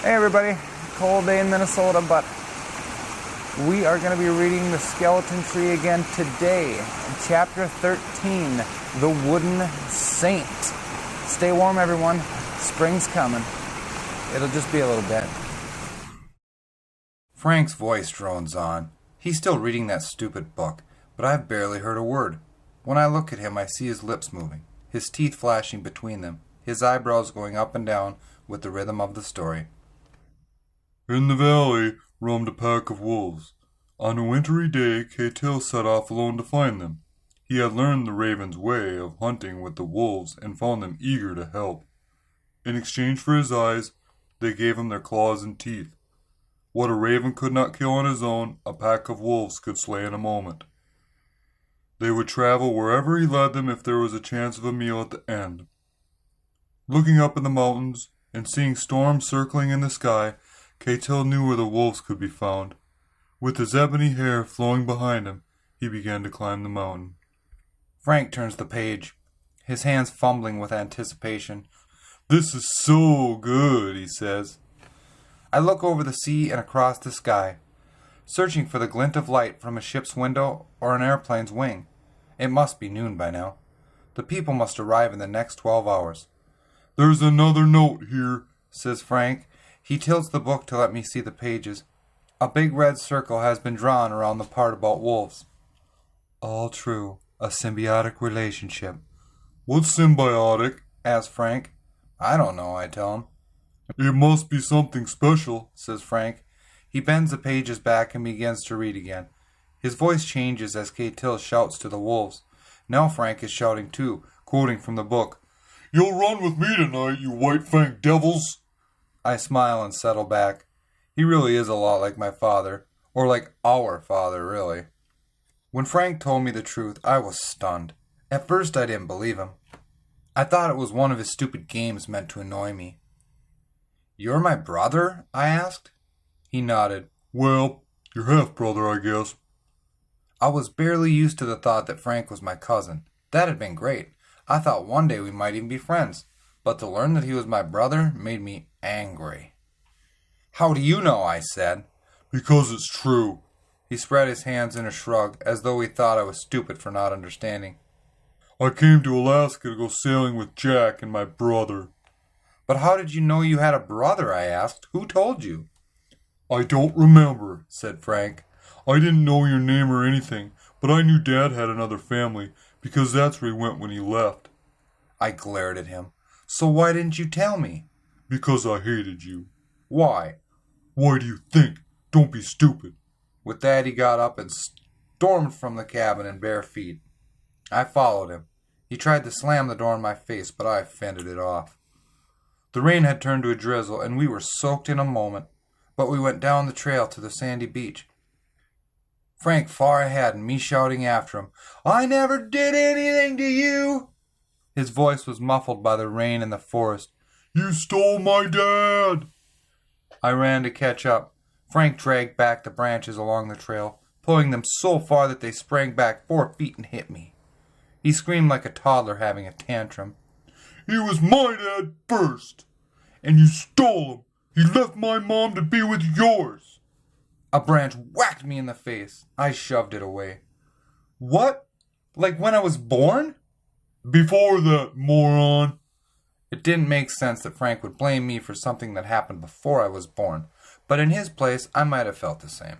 Hey everybody, cold day in Minnesota, but we are going to be reading The Skeleton Tree again today. Chapter 13, The Wooden Saint. Stay warm everyone, spring's coming. It'll just be a little bit. Frank's voice drones on. He's still reading that stupid book, but I've barely heard a word. When I look at him, I see his lips moving, his teeth flashing between them, his eyebrows going up and down with the rhythm of the story. In the valley roamed a pack of wolves. On a wintry day, K-Till set off alone to find them. He had learned the ravens' way of hunting with the wolves and found them eager to help. In exchange for his eyes, they gave him their claws and teeth. What a raven could not kill on his own, a pack of wolves could slay in a moment. They would travel wherever he led them if there was a chance of a meal at the end. Looking up in the mountains and seeing storms circling in the sky, K-Till knew where the wolves could be found. With his ebony hair flowing behind him, he began to climb the mountain. Frank turns the page, his hands fumbling with anticipation. "This is so good," he says. I look over the sea and across the sky, searching for the glint of light from a ship's window or an airplane's wing. It must be noon by now. The people must arrive in the next 12 hours. "There's another note here," says Frank. He tilts the book to let me see the pages. A big red circle has been drawn around the part about wolves. All true. A symbiotic relationship. "What's symbiotic?" asks Frank. I don't know, I tell him. "It must be something special," says Frank. He bends the pages back and begins to read again. His voice changes as K-Till shouts to the wolves. Now Frank is shouting too, quoting from the book. "You'll run with me tonight, you white-fanged devils!" I smile and settle back. He really is a lot like my father, or like our father, really. When Frank told me the truth, I was stunned. At first I didn't believe him. I thought it was one of his stupid games meant to annoy me. "You're my brother?" I asked. He nodded. "Well, your half-brother, I guess." I was barely used to the thought that Frank was my cousin. That had been great. I thought one day we might even be friends. But to learn that he was my brother made me angry. "How do you know?" I said. "Because it's true." He spread his hands in a shrug, as though he thought I was stupid for not understanding. "I came to Alaska to go sailing with Jack and my brother." "But how did you know you had a brother?" I asked. "Who told you?" "I don't remember," said Frank. "I didn't know your name or anything, but I knew Dad had another family, because that's where he went when he left." I glared at him. "So why didn't you tell me?" "Because I hated you." "Why?" "Why do you think? Don't be stupid." With that he got up and stormed from the cabin in bare feet. I followed him. He tried to slam the door in my face, but I fended it off. The rain had turned to a drizzle, and we were soaked in a moment, but we went down the trail to the sandy beach. Frank far ahead and me shouting after him, "I never did anything to you!" His voice was muffled by the rain and the forest. "You stole my dad!" I ran to catch up. Frank dragged back the branches along the trail, pulling them so far that they sprang back 4 feet and hit me. He screamed like a toddler having a tantrum. "He was my dad first, and you stole him. He left my mom to be with yours." A branch whacked me in the face. I shoved it away. "What? Like when I was born?" "Before that, moron." It didn't make sense that Frank would blame me for something that happened before I was born, but in his place I might have felt the same.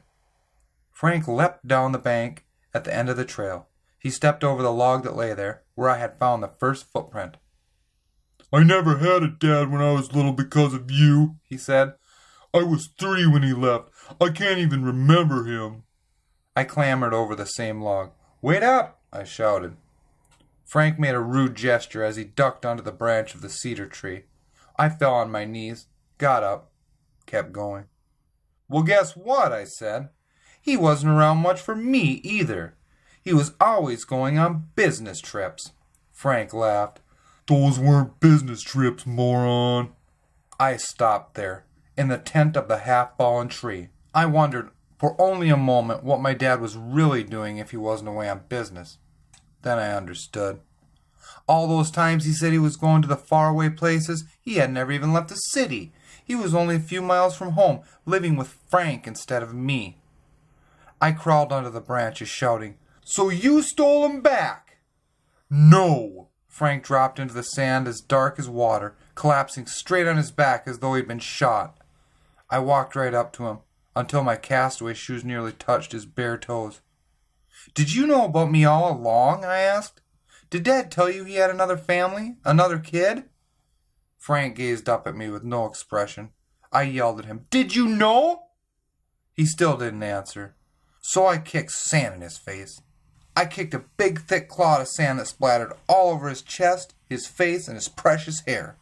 Frank leapt down the bank at the end of the trail. He stepped over the log that lay there, where I had found the first footprint. "I never had a dad when I was little because of you," he said. "I was 3 when he left. I can't even remember him." I clambered over the same log. "Wait up!" I shouted. Frank made a rude gesture as he ducked onto the branch of the cedar tree. I fell on my knees, got up, kept going. "Well, guess what?" I said. "He wasn't around much for me either. He was always going on business trips." Frank laughed. "Those weren't business trips, moron." I stopped there, in the tent of the half-fallen tree. I wondered for only a moment what my dad was really doing if he wasn't away on business. Then I understood. All those times he said he was going to the faraway places, he had never even left the city. He was only a few miles from home, living with Frank instead of me. I crawled under the branches, shouting, "So you stole him back?" "No!" Frank dropped into the sand as dark as water, collapsing straight on his back as though he'd been shot. I walked right up to him, until my castaway shoes nearly touched his bare toes. "Did you know about me all along?" I asked. "Did Dad tell you he had another family? Another kid?" Frank gazed up at me with no expression. I yelled at him, "Did you know?" He still didn't answer. So I kicked sand in his face. I kicked a big thick clod of sand that splattered all over his chest, his face, and his precious hair.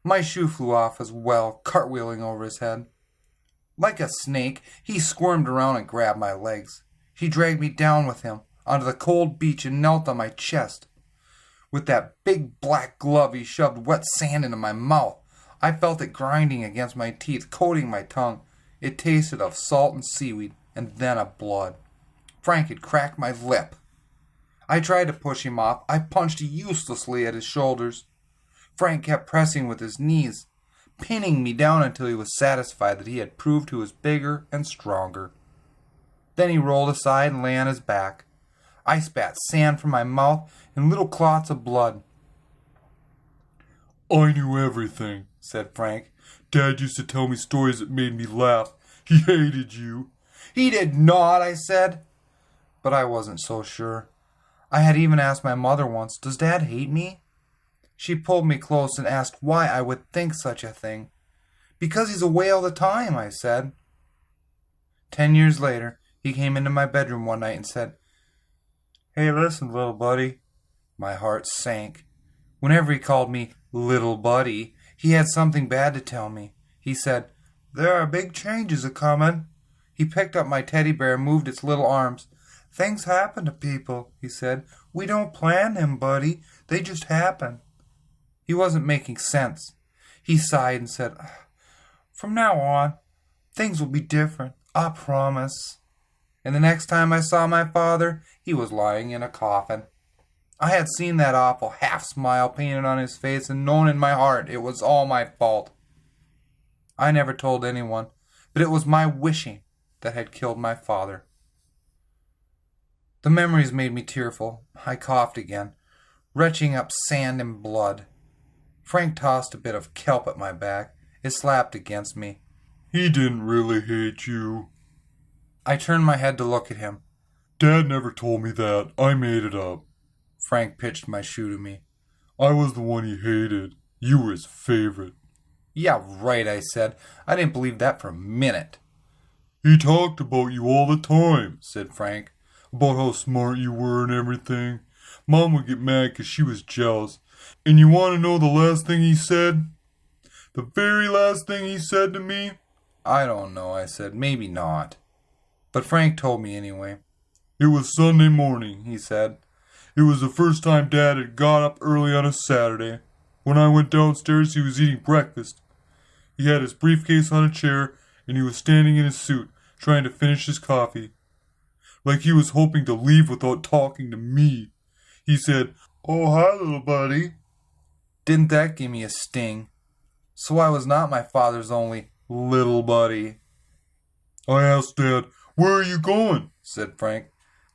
My shoe flew off as well, cartwheeling over his head. Like a snake, he squirmed around and grabbed my legs. He dragged me down with him onto the cold beach and knelt on my chest. With that big black glove, he shoved wet sand into my mouth. I felt it grinding against my teeth, coating my tongue. It tasted of salt and seaweed, and then of blood. Frank had cracked my lip. I tried to push him off. I punched uselessly at his shoulders. Frank kept pressing with his knees, pinning me down until he was satisfied that he had proved he was bigger and stronger. Then he rolled aside and lay on his back. I spat sand from my mouth and little clots of blood. "I knew everything," said Frank. "Dad used to tell me stories that made me laugh. He hated you." "He did not," I said. But I wasn't so sure. I had even asked my mother once, "Does Dad hate me?" She pulled me close and asked why I would think such a thing. "Because he's away all the time," I said. 10 years later, he came into my bedroom one night and said, "Hey, listen, little buddy." My heart sank. Whenever he called me little buddy, he had something bad to tell me. He said, "There are big changes a-comin'." He picked up my teddy bear and moved its little arms. "Things happen to people," he said. "We don't plan them, buddy. They just happen." He wasn't making sense. He sighed and said, "From now on, things will be different. I promise." And the next time I saw my father, he was lying in a coffin. I had seen that awful half-smile painted on his face and known in my heart it was all my fault. I never told anyone, but it was my wishing that had killed my father. The memories made me tearful. I coughed again, retching up sand and blood. Frank tossed a bit of kelp at my back. It slapped against me. "He didn't really hate you." I turned my head to look at him. "Dad never told me that. I made it up." Frank pitched my shoe to me. "I was the one he hated. You were his favorite." "Yeah, right," I said. I didn't believe that for a minute. "He talked about you all the time," said Frank. "About how smart you were and everything. Mom would get mad 'cause she was jealous. And you want to know the last thing he said? The very last thing he said to me?" "I don't know," I said. "Maybe not." But Frank told me anyway. "It was Sunday morning," he said. "It was the first time Dad had got up early on a Saturday. When I went downstairs, he was eating breakfast. He had his briefcase on a chair, and he was standing in his suit, trying to finish his coffee. Like he was hoping to leave without talking to me. He said, 'Oh, hi, little buddy.'" Didn't that give me a sting? So I was not my father's only little buddy. "I asked Dad, 'Where are you going?' said Frank.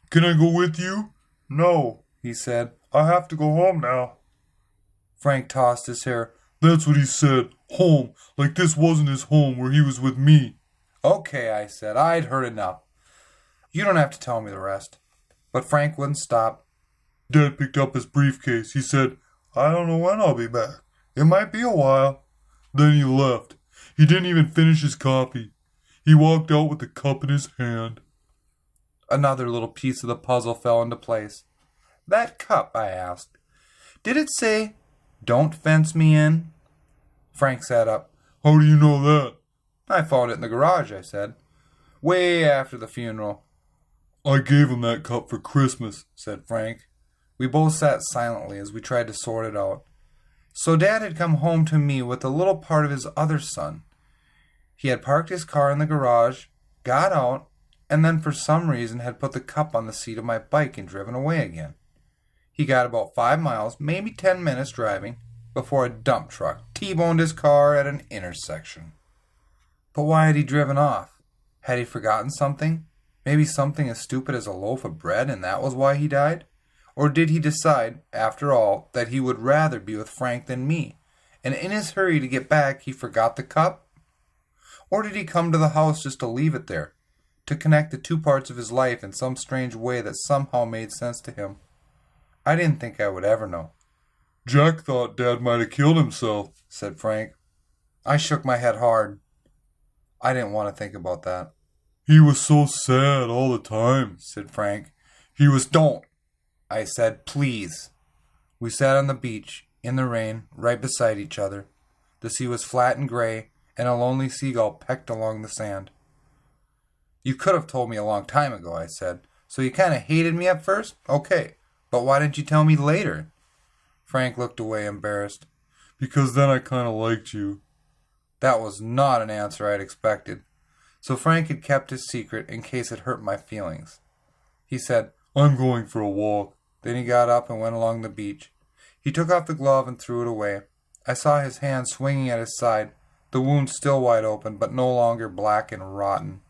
'Can I go with you?' 'No,' he said. 'I have to go home now.'" Frank tossed his hair. "That's what he said. Home. Like this wasn't his home where he was with me." "Okay," I said. I'd heard enough. You don't have to tell me the rest. But Frank wouldn't stop. Dad picked up his briefcase. He said, "I don't know when I'll be back. It might be a while." Then he left. He didn't even finish his coffee. He walked out with the cup in his hand. Another little piece of the puzzle fell into place. "That cup," I asked. "Did it say, 'Don't fence me in'?" Frank sat up. "How do you know that?" "I found it in the garage," I said. "Way after the funeral." "I gave him that cup for Christmas," said Frank. We both sat silently as we tried to sort it out. So Dad had come home to me with a little part of his other son. He had parked his car in the garage, got out, and then for some reason had put the cup on the seat of my bike and driven away again. He got about 5 miles, maybe 10 minutes driving, before a dump truck T-boned his car at an intersection. But why had he driven off? Had he forgotten something? Maybe something as stupid as a loaf of bread, and that was why he died? Or did he decide, after all, that he would rather be with Frank than me, and in his hurry to get back he forgot the cup? Or did he come to the house just to leave it there, to connect the two parts of his life in some strange way that somehow made sense to him? I didn't think I would ever know. Jack thought Dad might have killed himself, said Frank. I shook my head hard. I didn't want to think about that. He was so sad all the time, said Frank. He was... Don't, I said, please. We sat on the beach, in the rain, right beside each other. The sea was flat and gray, and a lonely seagull pecked along the sand. You could have told me a long time ago, I said. So you kind of hated me at first? Okay, but why didn't you tell me later? Frank looked away, embarrassed. Because then I kind of liked you. That was not an answer I'd expected. So Frank had kept his secret in case it hurt my feelings. He said, I'm going for a walk. Then he got up and went along the beach. He took off the glove and threw it away. I saw his hand swinging at his side, the wound still wide open, but no longer black and rotten.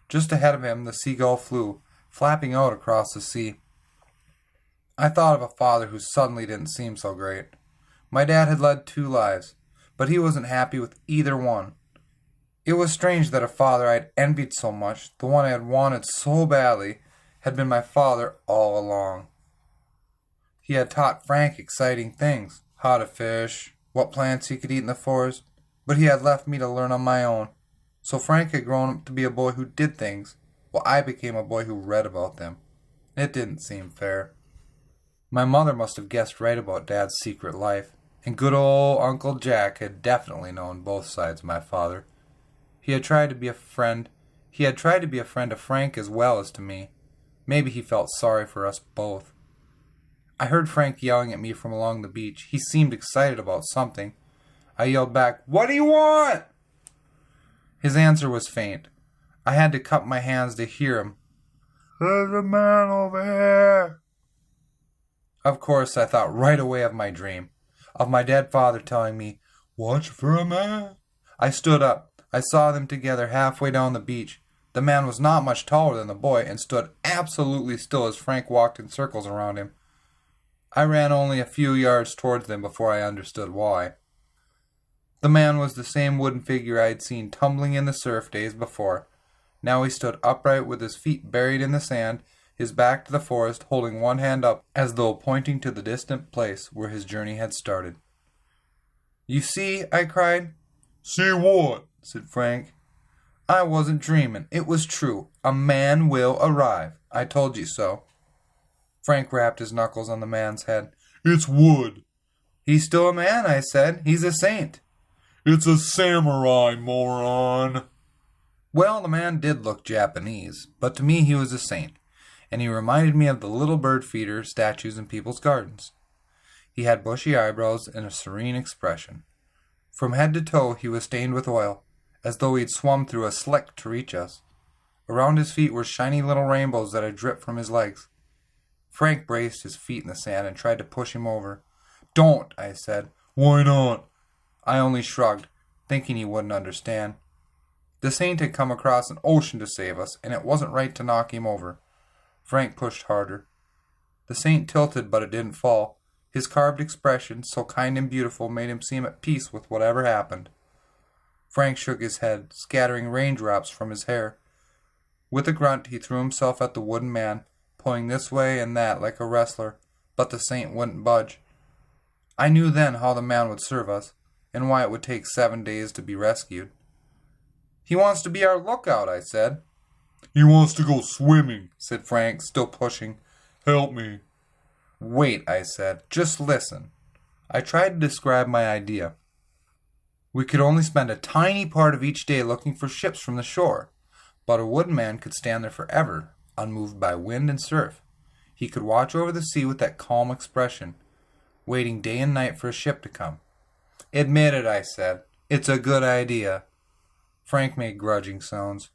Just ahead of him, the seagull flew, flapping out across the sea. I thought of a father who suddenly didn't seem so great. My dad had led 2 lives, but he wasn't happy with either one. It was strange that a father I'd envied so much, the one I had wanted so badly, had been my father all along. He had taught Frank exciting things, how to fish, what plants he could eat in the forest, but he had left me to learn on my own. So Frank had grown up to be a boy who did things, while I became a boy who read about them. It didn't seem fair. My mother must have guessed right about Dad's secret life, and good old Uncle Jack had definitely known both sides of my father. He had tried to be a friend. He had tried to be a friend to Frank as well as to me. Maybe he felt sorry for us both. I heard Frank yelling at me from along the beach. He seemed excited about something. I yelled back, "What do you want?" His answer was faint. I had to cup my hands to hear him. There's a man over here. Of course, I thought right away of my dream, of my dead father telling me, "Watch for a man." I stood up. I saw them together halfway down the beach. The man was not much taller than the boy and stood absolutely still as Frank walked in circles around him. I ran only a few yards towards them before I understood why. The man was the same wooden figure I had seen tumbling in the surf days before. Now he stood upright with his feet buried in the sand, his back to the forest, holding one hand up as though pointing to the distant place where his journey had started. "You see," I cried. "See what?" said Frank. "I wasn't dreaming. It was true. A man will arrive. I told you so." Frank rapped his knuckles on the man's head. "It's wood." "He's still a man," I said. "He's a saint." "It's a samurai, moron." Well, the man did look Japanese, but to me he was a saint, and he reminded me of the little bird feeder statues in people's gardens. He had bushy eyebrows and a serene expression. From head to toe he was stained with oil, as though he'd swum through a slick to reach us. Around his feet were shiny little rainbows that had dripped from his legs. Frank braced his feet in the sand and tried to push him over. "Don't," I said. "Why not?" I only shrugged, thinking he wouldn't understand. The saint had come across an ocean to save us, and it wasn't right to knock him over. Frank pushed harder. The saint tilted, but it didn't fall. His carved expression, so kind and beautiful, made him seem at peace with whatever happened. Frank shook his head, scattering raindrops from his hair. With a grunt, he threw himself at the wooden man, pulling this way and that like a wrestler, but the saint wouldn't budge. I knew then how the man would serve us, and why it would take 7 days to be rescued. "He wants to be our lookout," I said. "He wants to go swimming," said Frank, still pushing. "Help me." "Wait," I said. "Just listen." I tried to describe my idea. We could only spend a tiny part of each day looking for ships from the shore, but a wooden man could stand there forever, unmoved by wind and surf. He could watch over the sea with that calm expression, waiting day and night for a ship to come. "Admit it," I said. "It's a good idea." Frank made grudging sounds.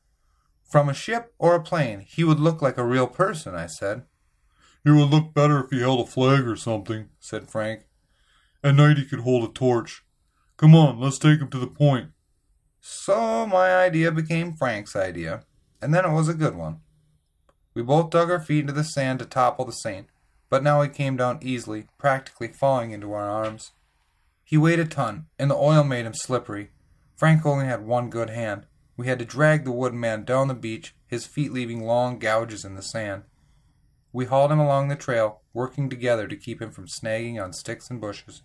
"From a ship or a plane, he would look like a real person," I said. "It would look better if he held a flag or something," said Frank. At night he could hold a torch. Come on, let's take him to the point. So my idea became Frank's idea, and then it was a good one. We both dug our feet into the sand to topple the saint, but now he came down easily, practically falling into our arms. He weighed a ton, and the oil made him slippery. Frank only had one good hand. We had to drag the wooden man down the beach, his feet leaving long gouges in the sand. We hauled him along the trail, working together to keep him from snagging on sticks and bushes.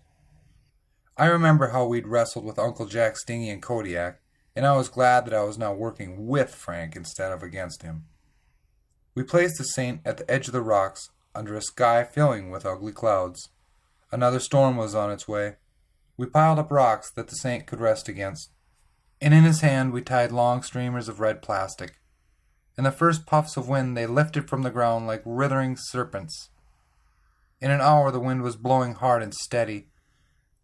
I remember how we'd wrestled with Uncle Jack Stingy and Kodiak, and I was glad that I was now working with Frank instead of against him. We placed the saint at the edge of the rocks, under a sky filling with ugly clouds. Another storm was on its way. We piled up rocks that the saint could rest against, and in his hand we tied long streamers of red plastic. In the first puffs of wind they lifted from the ground like writhing serpents. In an hour the wind was blowing hard and steady.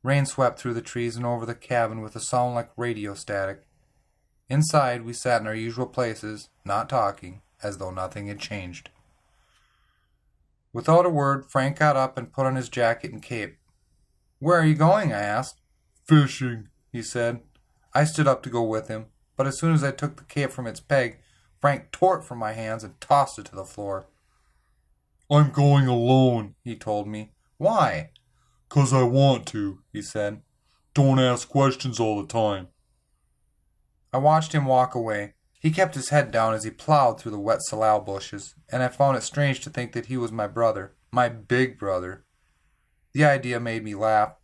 Rain swept through the trees and over the cabin with a sound like radio static. Inside we sat in our usual places, not talking, as though nothing had changed. Without a word, Frank got up and put on his jacket and cape. "Where are you going?" I asked. Fishing, he said. I stood up to go with him, but as soon as I took the cape from its peg, Frank tore it from my hands and tossed it to the floor. I'm going alone, he told me. "Why?" "'Cause I want to," he said. "Don't ask questions all the time." I watched him walk away. He kept his head down as he plowed through the wet salal bushes, and I found it strange to think that he was my brother, my big brother. The idea made me laugh.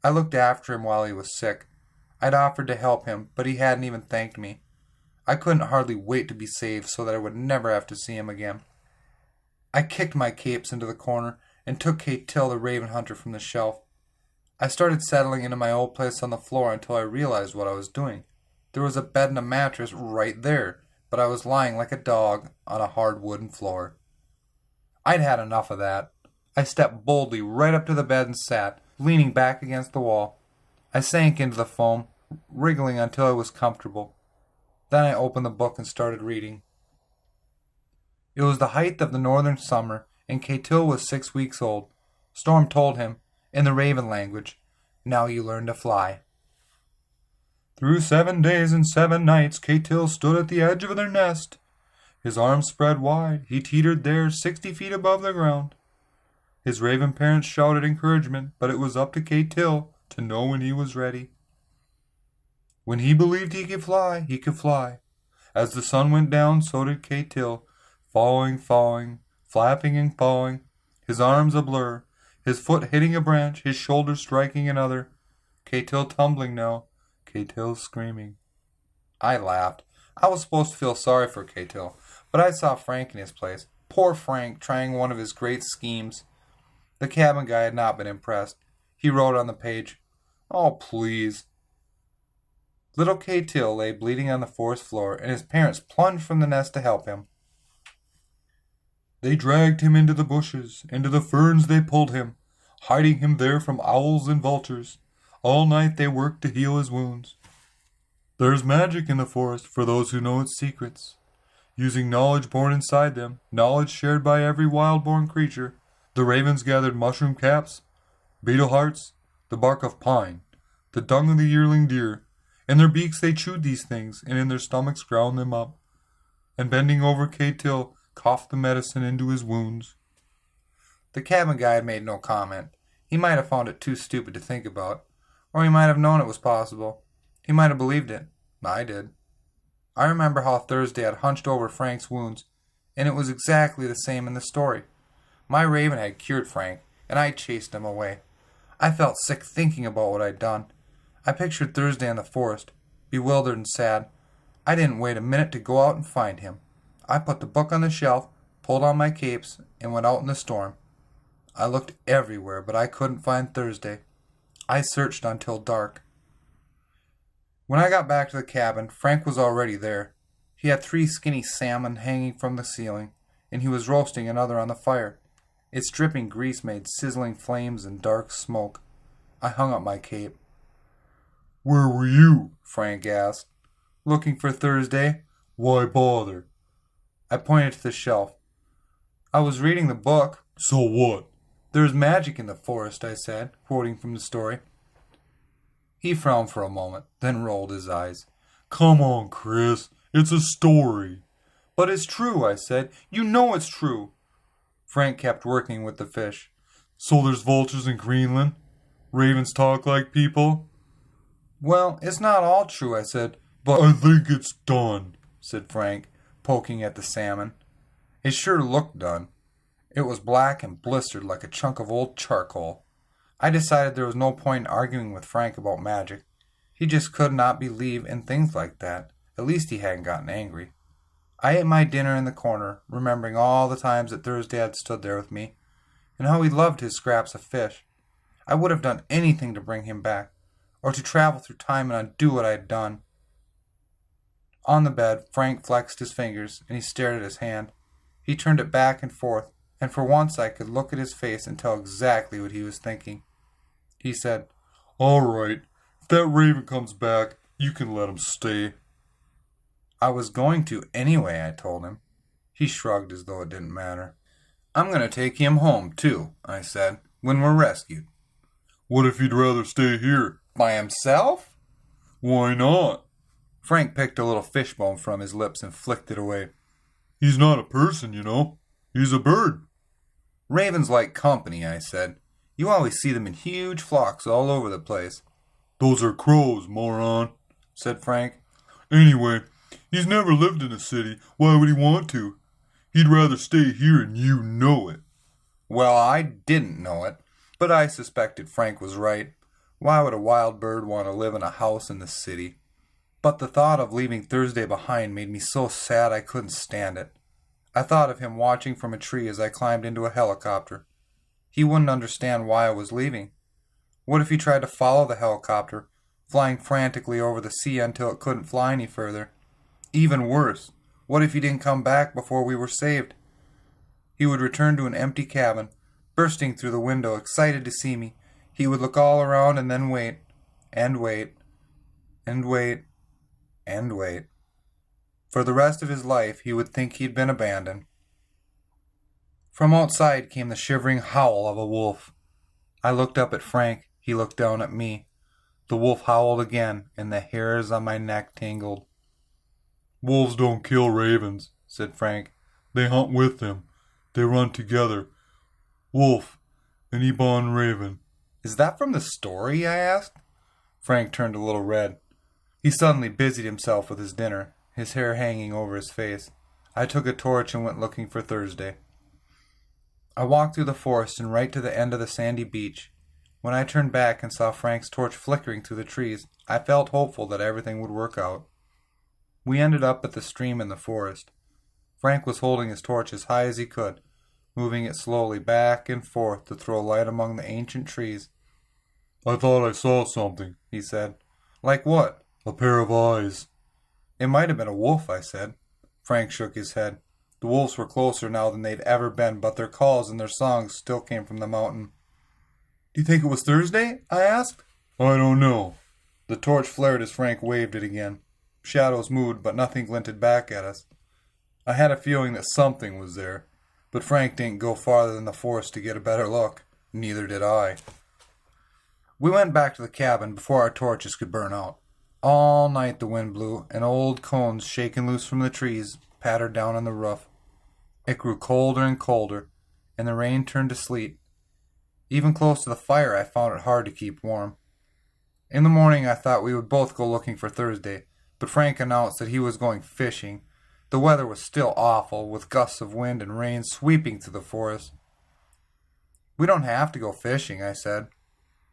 I looked after him while he was sick. I'd offered to help him, but he hadn't even thanked me. I couldn't hardly wait to be saved so that I would never have to see him again. I kicked my capes into the corner and took Kate Till, the raven hunter, from the shelf. I started settling into my old place on the floor until I realized what I was doing. There was a bed and a mattress right there, but I was lying like a dog on a hard wooden floor. I'd had enough of that. I stepped boldly right up to the bed and sat, leaning back against the wall. I sank into the foam, wriggling until I was comfortable. Then I opened the book and started reading. It was the height of the northern summer, and K-Till was 6 weeks old. Storm told him, in the raven language, "Now you learn to fly." Through 7 days and 7 nights, K-Till stood at the edge of their nest. His arms spread wide, he teetered there 60 feet above the ground. His raven parents shouted encouragement, but it was up to K-Till to know when he was ready. When he believed he could fly, he could fly. As the sun went down, so did K-Till, falling, flapping and falling, his arms a blur, his foot hitting a branch, his shoulder striking another. K-Till tumbling now, K-Till screaming. I laughed. I was supposed to feel sorry for K-Till, but I saw Frank in his place. Poor Frank, trying one of his great schemes. The cabin guy had not been impressed. He wrote on the page, "Oh, please." Little K-Till lay bleeding on the forest floor, and his parents plunged from the nest to help him. They dragged him into the bushes, into the ferns they pulled him, hiding him there from owls and vultures. All night they worked to heal his wounds. There's magic in the forest for those who know its secrets. Using knowledge born inside them, knowledge shared by every wild-born creature, the ravens gathered mushroom caps, beetle hearts, the bark of pine, the dung of the yearling deer. In their beaks they chewed these things, and in their stomachs ground them up. And bending over K-Till, coughed the medicine into his wounds. The cabin guy had made no comment. He might have found it too stupid to think about, or he might have known it was possible. He might have believed it. I did. I remember how Thursday had hunched over Frank's wounds, and it was exactly the same in the story. My raven had cured Frank, and I chased him away. I felt sick thinking about what I'd done. I pictured Thursday in the forest, bewildered and sad. I didn't wait a minute to go out and find him. I put the book on the shelf, pulled on my capes, and went out in the storm. I looked everywhere, but I couldn't find Thursday. I searched until dark. When I got back to the cabin, Frank was already there. He had 3 skinny salmon hanging from the ceiling, and he was roasting another on the fire. Its dripping grease made sizzling flames and dark smoke. I hung up my cape. "Where were you?" Frank asked. "Looking for Thursday." "Why bother?" I pointed to the shelf. "I was reading the book." "So what?" "There's magic in the forest," I said, quoting from the story. He frowned for a moment, then rolled his eyes. Come on, Chris. It's a story. "But it's true," I said. "You know it's true." Frank kept working with the fish. So there's vultures in Greenland? Ravens talk like people? "Well, it's not all true," I said. "But I think it's done," said Frank, poking at the salmon. It sure looked done. It was black and blistered like a chunk of old charcoal. I decided there was no point in arguing with Frank about magic. He just could not believe in things like that. At least he hadn't gotten angry. I ate my dinner in the corner, remembering all the times that Thursday had stood there with me, and how he loved his scraps of fish. I would have done anything to bring him back, or to travel through time and undo what I had done. On the bed, Frank flexed his fingers, and he stared at his hand. He turned it back and forth, and for once I could look at his face and tell exactly what he was thinking. He said, "All right. If that raven comes back, you can let him stay." "I was going to anyway," I told him. He shrugged as though it didn't matter. "I'm going to take him home, too," I said, "when we're rescued." What if he'd rather stay here? "By himself?" Why not? Frank picked a little fishbone from his lips and flicked it away. He's not a person, you know. He's a bird. "Ravens like company," I said. "You always see them in huge flocks all over the place." Those are crows, moron, said Frank. Anyway, he's never lived in a city. Why would he want to? He'd rather stay here and you know it. Well, I didn't know it, but I suspected Frank was right. Why would a wild bird want to live in a house in the city? But the thought of leaving Thursday behind made me so sad I couldn't stand it. I thought of him watching from a tree as I climbed into a helicopter. He wouldn't understand why I was leaving. What if he tried to follow the helicopter, flying frantically over the sea until it couldn't fly any further? Even worse, what if he didn't come back before we were saved? He would return to an empty cabin, bursting through the window, excited to see me. He would look all around and then wait, and wait, and wait, and wait. For the rest of his life, he would think he'd been abandoned. From outside came the shivering howl of a wolf. I looked up at Frank. He looked down at me. The wolf howled again, and the hairs on my neck tingled. Wolves don't kill ravens, said Frank. They hunt with them. They run together. Wolf, an Ebon raven. Is that from the story? I asked. Frank turned a little red. He suddenly busied himself with his dinner, his hair hanging over his face. I took a torch and went looking for Thursday. I walked through the forest and right to the end of the sandy beach. When I turned back and saw Frank's torch flickering through the trees, I felt hopeful that everything would work out. We ended up at the stream in the forest. Frank was holding his torch as high as he could, moving it slowly back and forth to throw light among the ancient trees. I thought I saw something, he said. Like what? A pair of eyes. It might have been a wolf, I said. Frank shook his head. The wolves were closer now than they'd ever been, but their calls and their songs still came from the mountain. Do you think it was Thursday? I asked. I don't know. The torch flared as Frank waved it again. Shadows moved, but nothing glinted back at us. I had a feeling that something was there, but Frank didn't go farther than the forest to get a better look. Neither did I. We went back to the cabin before our torches could burn out. All night the wind blew, and old cones shaken loose from the trees pattered down on the roof. It grew colder and colder, and the rain turned to sleet. Even close to the fire I found it hard to keep warm. In the morning I thought we would both go looking for Thursday, but Frank announced that he was going fishing. The weather was still awful, with gusts of wind and rain sweeping through the forest. We don't have to go fishing, I said.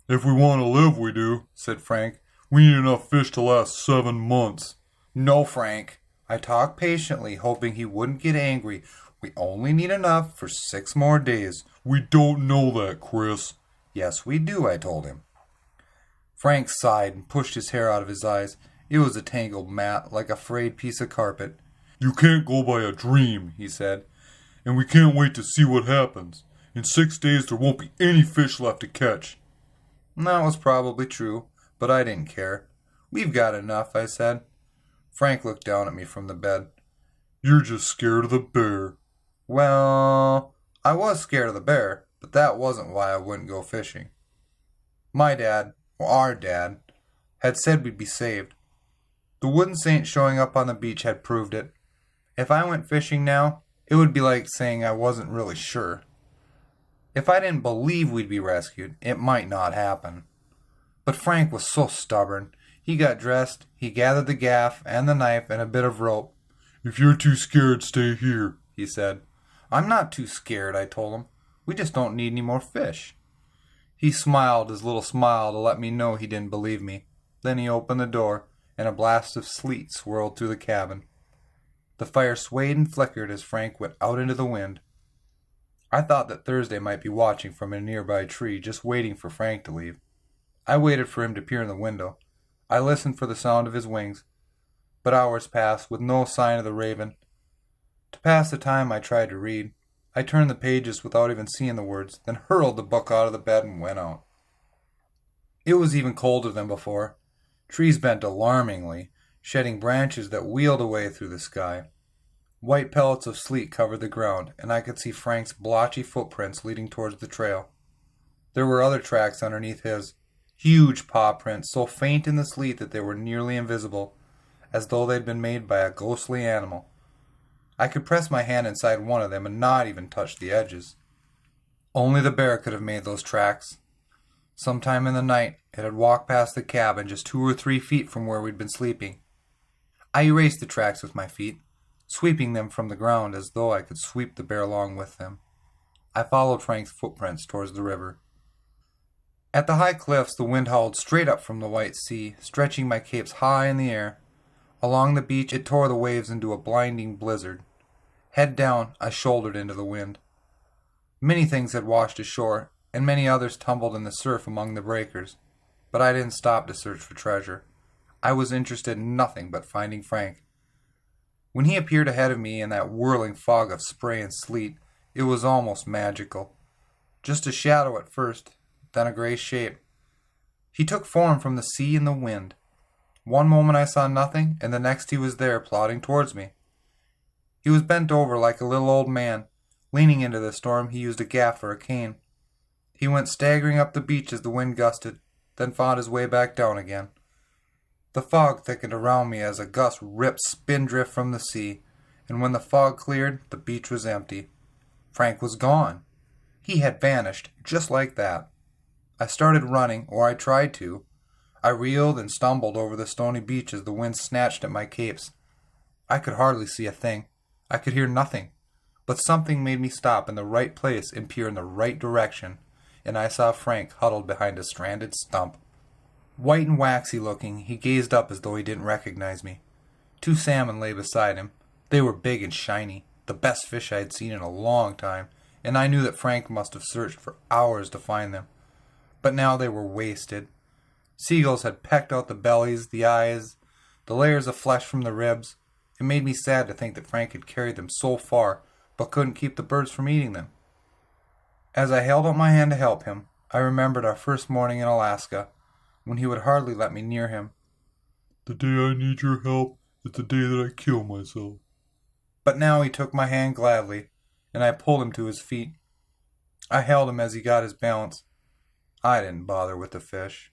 If we want to live, we do, said Frank. We need enough fish to last 7 months. No, Frank. I talked patiently, hoping he wouldn't get angry. We only need enough for 6 more days. We don't know that, Chris. Yes, we do, I told him. Frank sighed and pushed his hair out of his eyes. It was a tangled mat, like a frayed piece of carpet. You can't go by a dream, he said, and we can't wait to see what happens. In 6 days there won't be any fish left to catch. That was probably true, but I didn't care. We've got enough, I said. Frank looked down at me from the bed. You're just scared of the bear. Well, I was scared of the bear, But that wasn't why I wouldn't go fishing. My dad, or our dad, had said we'd be saved. The wooden saint showing up on the beach had proved it. If I went fishing now, it would be like saying I wasn't really sure. If I didn't believe we'd be rescued, it might not happen. But Frank was so stubborn. He got dressed, he gathered the gaff and the knife and a bit of rope. "If you're too scared, stay here," he said. "I'm not too scared," I told him. "We just don't need any more fish." He smiled his little smile to let me know he didn't believe me. Then he opened the door, and a blast of sleet swirled through the cabin. The fire swayed and flickered as Frank went out into the wind. I thought that Thursday might be watching from a nearby tree, just waiting for Frank to leave. I waited for him to peer in the window. I listened for the sound of his wings. But hours passed with no sign of the raven. To pass the time, I tried to read. I turned the pages without even seeing the words, then hurled the book out of the bed and went out. It was even colder than before. Trees bent alarmingly, shedding branches that wheeled away through the sky. White pellets of sleet covered the ground, and I could see Frank's blotchy footprints leading towards the trail. There were other tracks underneath his, huge paw prints so faint in the sleet that they were nearly invisible, as though they'd been made by a ghostly animal. I could press my hand inside one of them and not even touch the edges. Only the bear could have made those tracks. Sometime in the night, it had walked past the cabin just 2 or 3 feet from where we'd been sleeping. I erased the tracks with my feet, sweeping them from the ground as though I could sweep the bear along with them. I followed Frank's footprints towards the river. At the high cliffs, the wind howled straight up from the white sea, stretching my capes high in the air. Along the beach, it tore the waves into a blinding blizzard. Head down, I shouldered into the wind. Many things had washed ashore, and many others tumbled in the surf among the breakers. But I didn't stop to search for treasure. I was interested in nothing but finding Frank. When he appeared ahead of me in that whirling fog of spray and sleet, it was almost magical. Just a shadow at first, then a gray shape. He took form from the sea and the wind. One moment I saw nothing, and the next he was there, plodding towards me. He was bent over like a little old man. Leaning into the storm, he used a gaff or a cane. He went staggering up the beach as the wind gusted, then fought his way back down again. The fog thickened around me as a gust ripped spindrift from the sea, and when the fog cleared, the beach was empty. Frank was gone. He had vanished, just like that. I started running, or I tried to. I reeled and stumbled over the stony beach as the wind snatched at my capes. I could hardly see a thing. I could hear nothing. But something made me stop in the right place and peer in the right direction, and I saw Frank huddled behind a stranded stump. White and waxy looking, he gazed up as though he didn't recognize me. 2 salmon lay beside him. They were big and shiny, the best fish I had seen in a long time, and I knew that Frank must have searched for hours to find them. But now they were wasted. Seagulls had pecked out the bellies, the eyes, the layers of flesh from the ribs. It made me sad to think that Frank had carried them so far, but couldn't keep the birds from eating them. As I held out my hand to help him, I remembered our first morning in Alaska, when he would hardly let me near him. "The day I need your help is the day that I kill myself." But now he took my hand gladly, and I pulled him to his feet. I held him as he got his balance. I didn't bother with the fish.